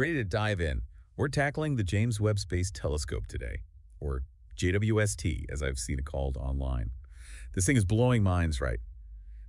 Ready to dive in? We're tackling the James Webb Space Telescope today, or JWST, as I've seen it called online. This thing is blowing minds, right?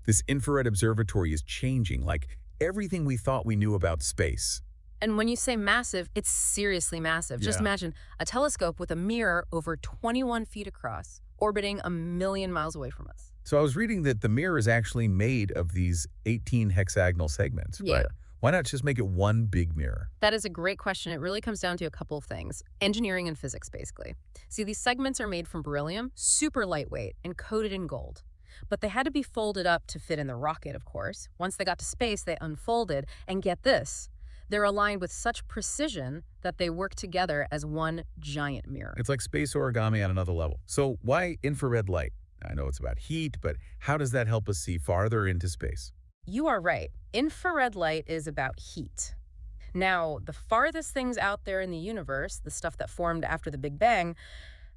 This infrared observatory is changing like everything we thought we knew about space. And when you say massive, it's seriously massive. Just Yeah. imagine a telescope with a mirror over 21 feet across, orbiting a million miles away from us. So I was reading that the mirror is actually made of these 18 hexagonal segments, Yeah. right? Why not just make it one big mirror? That is a great question. It really comes down to a couple of things. Engineering and physics, basically. See, these segments are made from beryllium, super lightweight, and coated in gold. But they had to be folded up to fit in the rocket, of course. Once they got to space, they unfolded, and get this. They're aligned with such precision that they work together as one giant mirror. It's like space origami on another level. So why infrared light? I know it's about heat, but how does that help us see farther into space? You are right. Infrared light is about heat. Now, the farthest things out there in the universe, the stuff that formed after the Big Bang,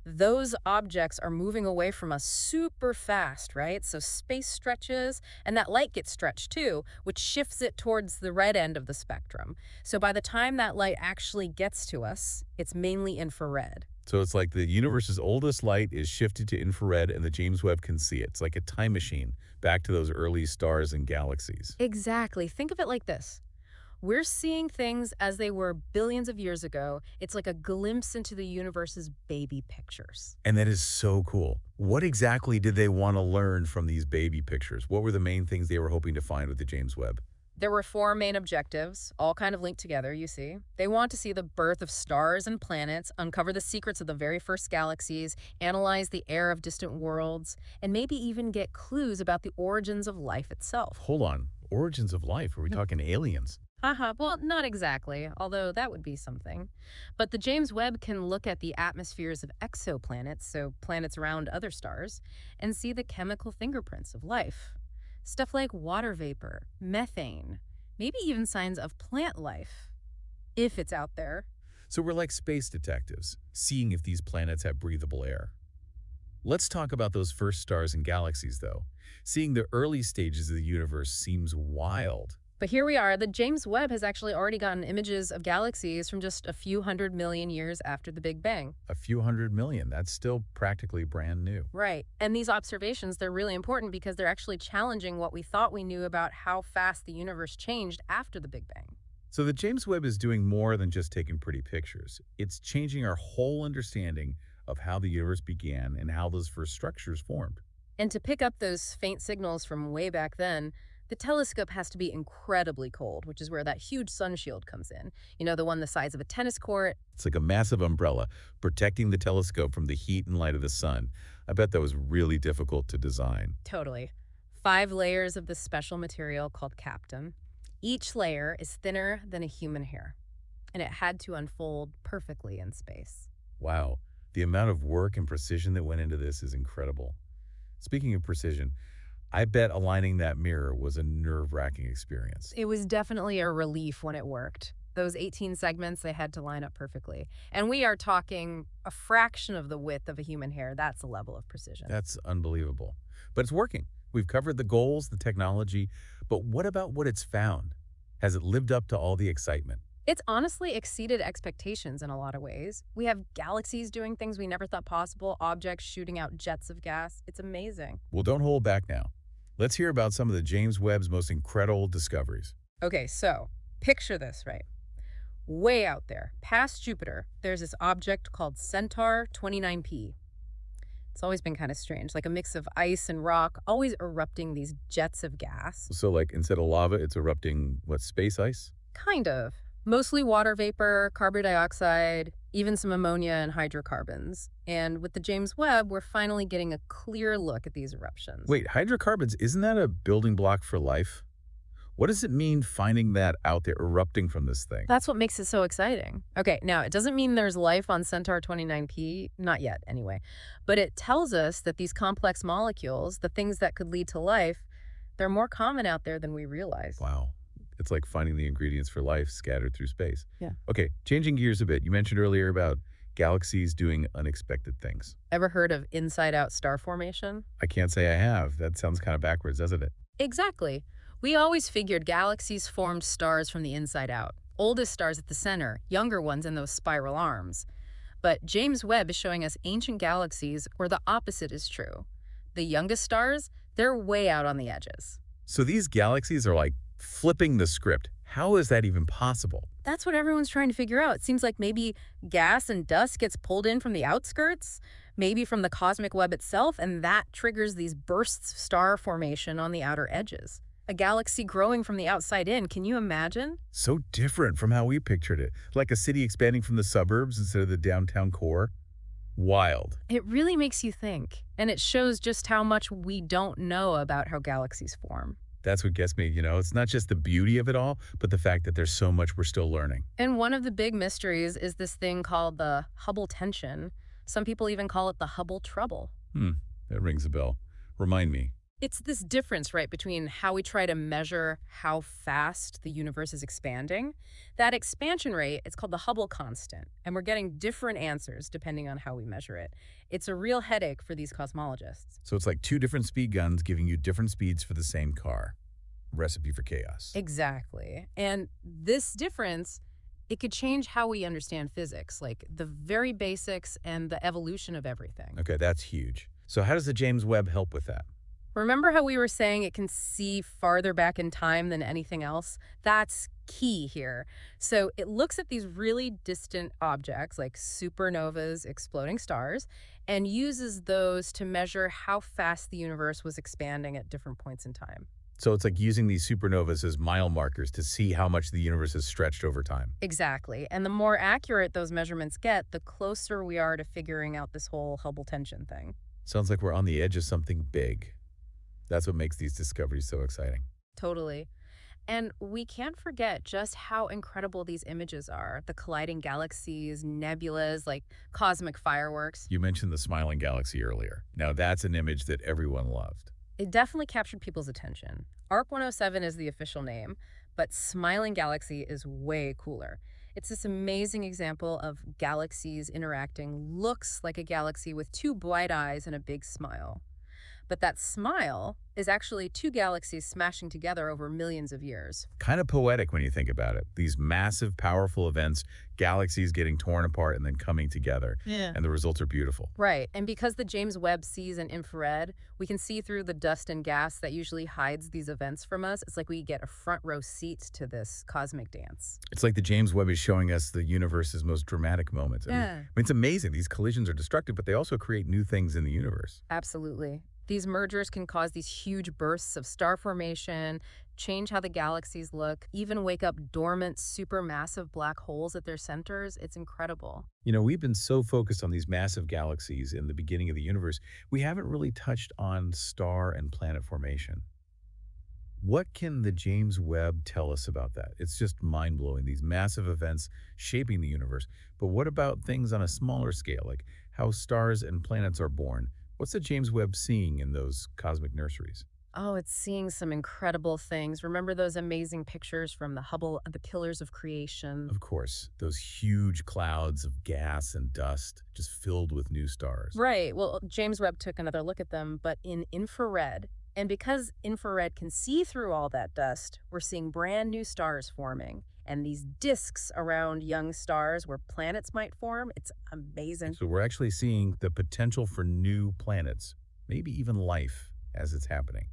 those objects are moving away from us super fast, right? So space stretches, and that light gets stretched too, which shifts it towards the red end of the spectrum. So by the time that light actually gets to us, it's mainly infrared. So it's like the universe's oldest light is shifted to infrared and the James Webb can see it. It's like a time machine back to those early stars and galaxies. Exactly. Think of it like this. We're seeing things as they were billions of years ago. It's like a glimpse into the universe's baby pictures. And that is so cool. What exactly did they want to learn from these baby pictures? What were the main things they were hoping to find with the James Webb? There were four main objectives, all kind of linked together, you see. They want to see the birth of stars and planets, uncover the secrets of the very first galaxies, analyze the air of distant worlds, and maybe even get clues about the origins of life itself. Hold on. Origins of life? Are we talking aliens? Haha, well, not exactly, although that would be something. But the James Webb can look at the atmospheres of exoplanets, so planets around other stars, and see the chemical fingerprints of life. Stuff like water vapor, methane, maybe even signs of plant life, if it's out there. So we're like space detectives, seeing if these planets have breathable air. Let's talk about those first stars and galaxies, though. Seeing the early stages of the universe seems wild. But here we are, the James Webb has actually already gotten images of galaxies from just a few 100 million years after the Big Bang. A few 100 million, that's still practically brand new. Right. And these observations, they're really important because they're actually challenging what we thought we knew about how fast the universe changed after the Big Bang. So the James Webb is doing more than just taking pretty pictures. It's changing our whole understanding of how the universe began and how those first structures formed. And to pick up those faint signals from way back then, the telescope has to be incredibly cold, which is where that huge sun shield comes in. You know, the one the size of a tennis court. It's like a massive umbrella protecting the telescope from the heat and light of the sun. I bet that was really difficult to design. Totally. 5 layers of this special material called capton. Each layer is thinner than a human hair, and it had to unfold perfectly in space. Wow, the amount of work and precision that went into this is incredible. Speaking of precision, I bet aligning that mirror was a nerve-wracking experience. It was definitely a relief when it worked. Those 18 segments, they had to line up perfectly. And we are talking a fraction of the width of a human hair. That's a level of precision. That's unbelievable. But it's working. We've covered the goals, the technology, but what about what it's found? Has it lived up to all the excitement? It's honestly exceeded expectations in a lot of ways. We have galaxies doing things we never thought possible, objects shooting out jets of gas. It's amazing. Well, don't hold back now. Let's hear about some of the James Webb's most incredible discoveries. Okay, so picture this, right? Way out there, past Jupiter, there's this object called Centaur 29P. It's always been kind of strange, like a mix of ice and rock, always erupting these jets of gas. So like instead of lava, it's erupting, what, space ice? Kind of. Mostly water vapor, carbon dioxide, even some ammonia and hydrocarbons. And with the James Webb, we're finally getting a clear look at these eruptions. Wait, hydrocarbons, isn't that a building block for life? What does it mean finding that out there erupting from this thing? That's what makes it so exciting. Okay, now it doesn't mean there's life on Centaur 29P, not yet anyway, but it tells us that these complex molecules, the things that could lead to life, they're more common out there than we realize. Wow. It's like finding the ingredients for life scattered through space. Yeah. Okay, changing gears a bit. You mentioned earlier about galaxies doing unexpected things. Ever heard of inside-out star formation? I can't say I have. That sounds kind of backwards, doesn't it? Exactly. We always figured galaxies formed stars from the inside out. Oldest stars at the center, younger ones in those spiral arms. But James Webb is showing us ancient galaxies where the opposite is true. The youngest stars, they're way out on the edges. So these galaxies are like flipping the script. How is that even possible? That's what everyone's trying to figure out. It seems like maybe gas and dust gets pulled in from the outskirts, maybe from the cosmic web itself, and that triggers these bursts of star formation on the outer edges. A galaxy growing from the outside in, can you imagine? So different from how we pictured it. Like a city expanding from the suburbs instead of the downtown core. Wild. It really makes you think, and it shows just how much we don't know about how galaxies form. That's what gets me, It's not just the beauty of it all, but the fact that there's so much we're still learning. And one of the big mysteries is this thing called the Hubble tension. Some people even call it the Hubble trouble. That rings a bell. Remind me. It's this difference, right, between how we try to measure how fast the universe is expanding. That expansion rate, it's called the Hubble constant, and we're getting different answers depending on how we measure it. It's a real headache for these cosmologists. So it's like two different speed guns giving you different speeds for the same car. Recipe for chaos. Exactly. And this difference, it could change how we understand physics, like the very basics and the evolution of everything. Okay, that's huge. So how does the James Webb help with that? Remember how we were saying it can see farther back in time than anything else? That's key here. So it looks at these really distant objects like supernovas, exploding stars, and uses those to measure how fast the universe was expanding at different points in time. So it's like using these supernovas as mile markers to see how much the universe has stretched over time. Exactly. And the more accurate those measurements get, the closer we are to figuring out this whole Hubble tension thing. Sounds like we're on the edge of something big. That's what makes these discoveries so exciting. Totally. And we can't forget just how incredible these images are. The colliding galaxies, nebulas, like cosmic fireworks. You mentioned the smiling galaxy earlier. Now that's an image that everyone loved. It definitely captured people's attention. ARC 107 is the official name, but Smiling Galaxy is way cooler. It's this amazing example of galaxies interacting, looks like a galaxy with two bright eyes and a big smile. But that smile is actually two galaxies smashing together over millions of years. Kind of poetic when you think about it. These massive, powerful events, galaxies getting torn apart and then coming together. Yeah. And the results are beautiful. Right. And because the James Webb sees in infrared, we can see through the dust and gas that usually hides these events from us. It's like we get a front row seat to this cosmic dance. It's like the James Webb is showing us the universe's most dramatic moments. I mean, it's amazing. These collisions are destructive, but they also create new things in the universe. Absolutely. These mergers can cause these huge bursts of star formation, change how the galaxies look, even wake up dormant supermassive black holes at their centers. It's incredible. We've been so focused on these massive galaxies in the beginning of the universe, we haven't really touched on star and planet formation. What can the James Webb tell us about that? It's just mind-blowing, these massive events shaping the universe. But what about things on a smaller scale, like how stars and planets are born? What's the James Webb seeing in those cosmic nurseries? Oh, it's seeing some incredible things. Remember those amazing pictures from the Hubble, the Pillars of Creation? Of course, those huge clouds of gas and dust just filled with new stars. Right. Well, James Webb took another look at them, but in infrared. And because infrared can see through all that dust, we're seeing brand new stars forming. And these disks around young stars where planets might form, it's amazing. So we're actually seeing the potential for new planets, maybe even life as it's happening.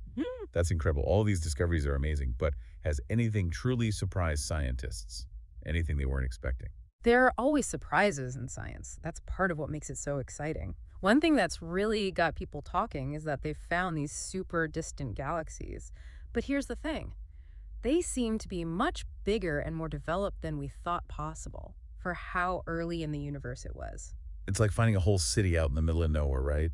That's incredible. All these discoveries are amazing, but has anything truly surprised scientists? Anything they weren't expecting? There are always surprises in science. That's part of what makes it so exciting. One thing that's really got people talking is that they've found these super distant galaxies. But here's the thing. They seem to be much bigger and more developed than we thought possible for how early in the universe it was. It's like finding a whole city out in the middle of nowhere, right?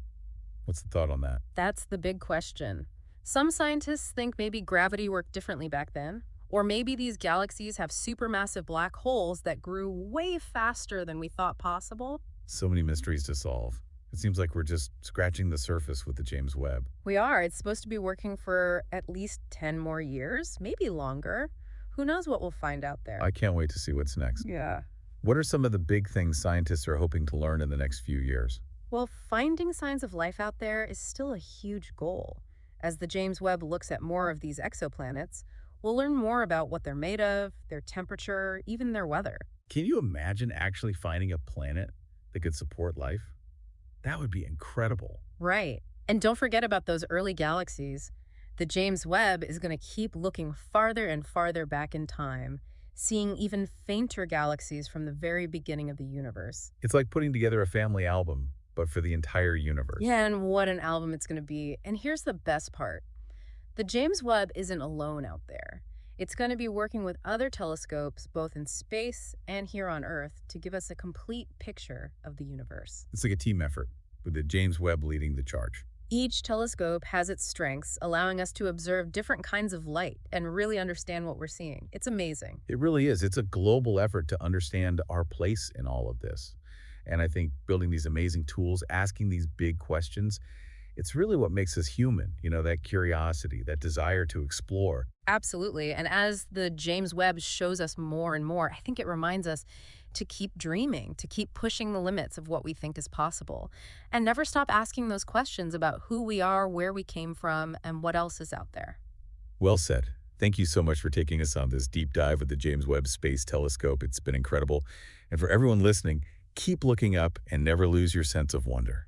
What's the thought on that? That's the big question. Some scientists think maybe gravity worked differently back then, or maybe these galaxies have supermassive black holes that grew way faster than we thought possible. So many mysteries to solve. It seems like we're just scratching the surface with the James Webb. We are. It's supposed to be working for at least 10 more years, maybe longer. Who knows what we'll find out there? I can't wait to see what's next. Yeah. What are some of the big things scientists are hoping to learn in the next few years? Well, finding signs of life out there is still a huge goal. As the James Webb looks at more of these exoplanets, We'll learn more about what they're made of, their temperature, even their weather. Can you imagine actually finding a planet that could support life? That would be incredible. Right. And don't forget about those early galaxies. The James Webb is going to keep looking farther and farther back in time, seeing even fainter galaxies from the very beginning of the universe. It's like putting together a family album, but for the entire universe. Yeah, and what an album it's going to be. And here's the best part. The James Webb isn't alone out there. It's going to be working with other telescopes, both in space and here on Earth, to give us a complete picture of the universe. It's like a team effort, with the James Webb leading the charge. Each telescope has its strengths, allowing us to observe different kinds of light and really understand what we're seeing. It's amazing. It really is. It's a global effort to understand our place in all of this. And I think building these amazing tools, asking these big questions, it's really what makes us human, that curiosity, that desire to explore. Absolutely. And as the James Webb shows us more and more, I think it reminds us to keep dreaming, to keep pushing the limits of what we think is possible, and never stop asking those questions about who we are, where we came from, and what else is out there. Well said. Thank you so much for taking us on this deep dive with the James Webb Space Telescope. It's been incredible. And for everyone listening, keep looking up and never lose your sense of wonder.